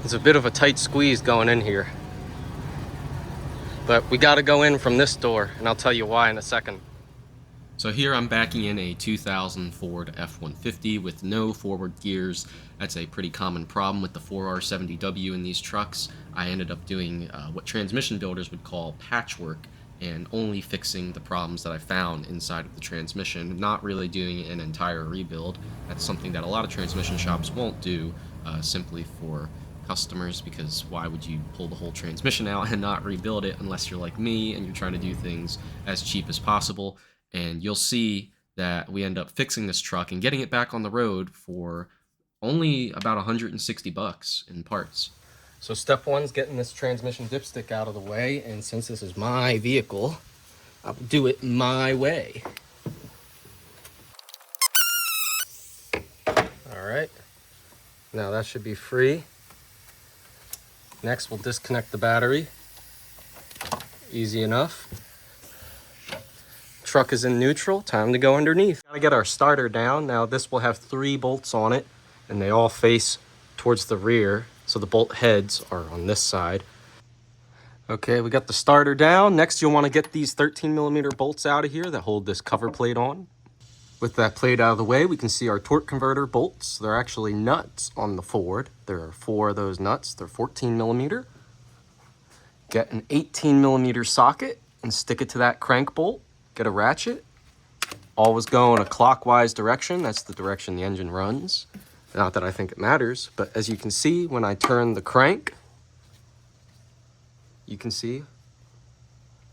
It's a bit of a tight squeeze going in here. But we gotta go in from this door, and I'll tell you why in a second. So here I'm backing in a 2000 Ford F-150 with no forward gears. That's a pretty common problem with the 4R70W in these trucks. I ended up doing what transmission builders would call patchwork, and only fixing the problems that I found inside of the transmission, not really doing an entire rebuild. That's something that a lot of transmission shops won't do simply for customers, because why would you pull the whole transmission out and not rebuild it unless you're like me and you're trying to do things as cheap as possible. And you'll see that we end up fixing this truck and getting it back on the road for only about 160 bucks in parts. So step one's getting this transmission dipstick out of the way, and since this is my vehicle, I'll do it my way. All right, now that should be free. Next, we'll disconnect the battery. Easy enough. Truck is in neutral, time to go underneath. Gotta get our starter down. Now this will have 3 bolts on it, and they all face towards the rear, so the bolt heads are on this side. Okay, we got the starter down. Next, you'll want to get these 13mm bolts out of here that hold this cover plate on. With that plate out of the way, we can see our torque converter bolts. They're actually nuts on the Ford. There are 4 of those nuts. They're 14mm. Get an 18mm socket and stick it to that crank bolt. Get a ratchet. Always go in a clockwise direction. That's the direction the engine runs. Not that I think it matters, but as you can see, when I turn the crank, you can see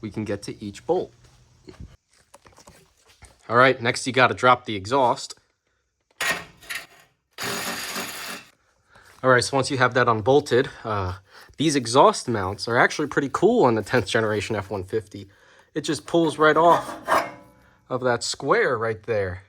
we can get to each bolt. All right, next you got to drop the exhaust. All right, so once you have that unbolted, these exhaust mounts are actually pretty cool on the 10th generation F-150. It just pulls right off of that square right there.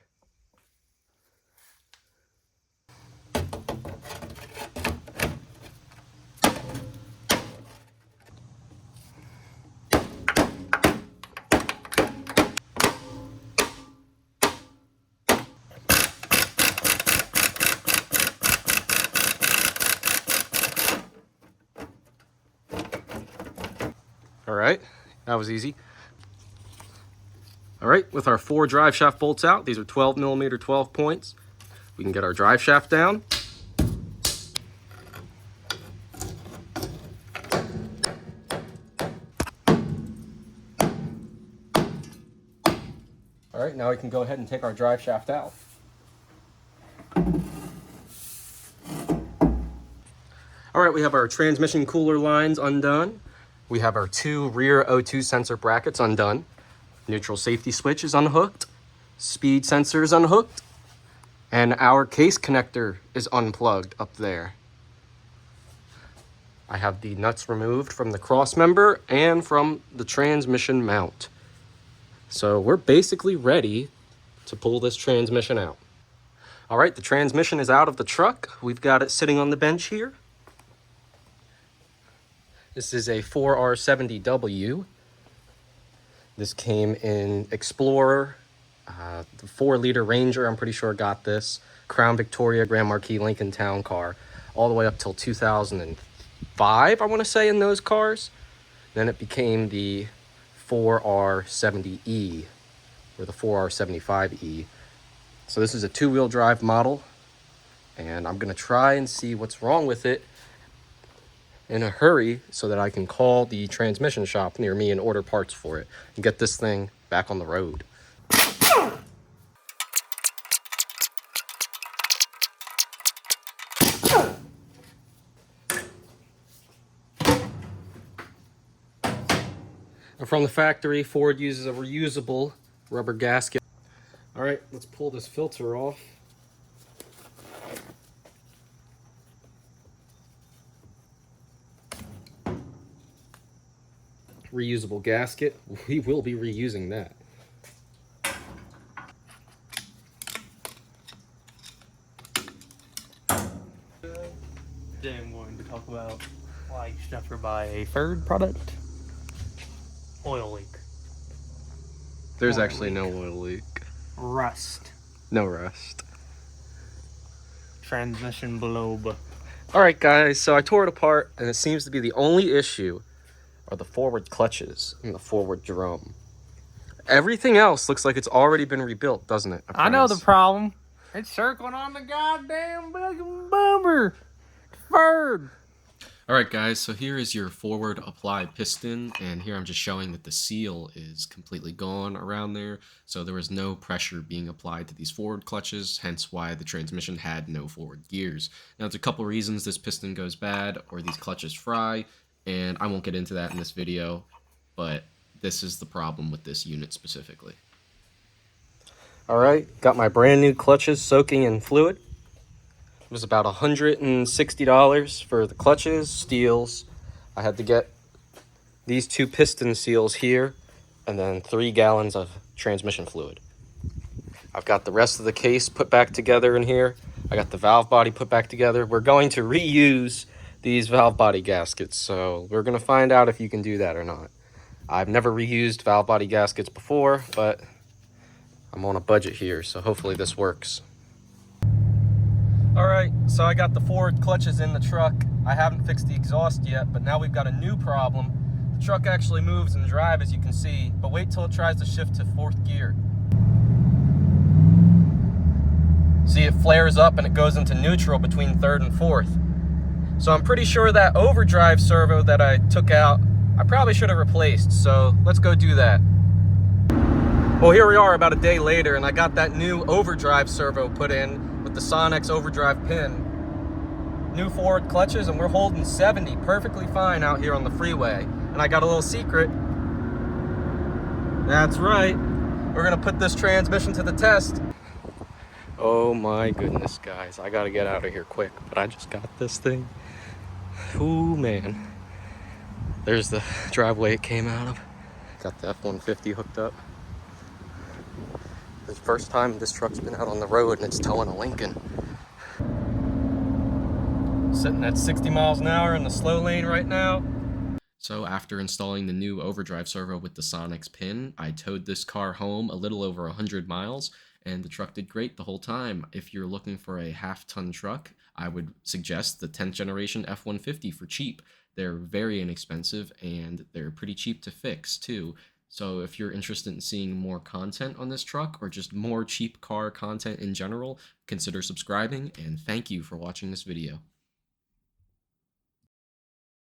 All right, that was easy. All right, with our 4 drive shaft bolts out, these are 12mm 12 points. We can get our drive shaft down. All right, now we can go ahead and take our drive shaft out. All right, we have our transmission cooler lines undone. We have our 2 rear O2 sensor brackets undone. Neutral safety switch is unhooked. Speed sensor is unhooked. And our case connector is unplugged up there. I have the nuts removed from the cross member and from the transmission mount. So we're basically ready to pull this transmission out. All right, the transmission is out of the truck. We've got it sitting on the bench here. This is a 4R70W. This came in Explorer, the 4-liter Ranger, I'm pretty sure got this, Crown Victoria, Grand Marquis Lincoln Town Car, all the way up till 2005, I want to say, in those cars. Then it became the 4R70E, or the 4R75E. So this is a 2-wheel drive model, and I'm going to try and see what's wrong with it in a hurry so that I can call the transmission shop near me and order parts for it and get this thing back on the road. And from the factory, Ford uses a reusable rubber gasket. All right, let's pull this filter off. Reusable gasket. We will be reusing that. Today I'm going to talk about why you should never buy a Ford product. Oil leak. There's Oil actually leak. no oil leak. Rust. No rust. Transmission blobe. Alright guys, so I tore it apart and it seems to be the only issue are the forward clutches and the forward drum. Everything else looks like it's already been rebuilt, doesn't it? I know the problem. It's circling on the goddamn fucking bumper. Third. Alright guys, so here is your forward applied piston, and here I'm just showing that the seal is completely gone around there, so there was no pressure being applied to these forward clutches, hence why the transmission had no forward gears. Now there's a couple reasons this piston goes bad or these clutches fry, and I won't get into that in this video, but this is the problem with this unit specifically. Alright, got my brand new clutches soaking in fluid. It was about $160 for the clutches, steels. I had to get these 2 piston seals here and then 3 gallons of transmission fluid. I've got the rest of the case put back together in here. I got the valve body put back together. We're going to reuse these valve body gaskets, so we're going to find out if you can do that or not. I've never reused valve body gaskets before, but I'm on a budget here, so hopefully this works. Alright, so I got the forward clutches in the truck. I haven't fixed the exhaust yet, but now we've got a new problem. The truck actually moves in drive, as you can see, but wait till it tries to shift to 4th gear. See, it flares up and it goes into neutral between 3rd and 4th. So I'm pretty sure that overdrive servo that I took out, I probably should have replaced, so let's go do that. Well, here we are about a day later, and I got that new overdrive servo put in with the Sonex overdrive pin. New forward clutches, and we're holding 70 perfectly fine out here on the freeway. And I got a little secret. That's right. We're gonna put this transmission to the test. Oh my goodness, guys. I gotta get out of here quick, but I just got this thing. Ooh, man. There's the driveway it came out of. Got the F-150 hooked up. It's the first time this truck's been out on the road and it's towing a Lincoln. Sitting at 60 miles an hour in the slow lane right now. So after installing the new overdrive servo with the Sonex pin, I towed this car home a little over 100 miles, and the truck did great the whole time. If you're looking for a half-ton truck, I would suggest the 10th generation F-150 for cheap. They're very inexpensive, and they're pretty cheap to fix, too. So if you're interested in seeing more content on this truck, or just more cheap car content in general, consider subscribing, and thank you for watching this video.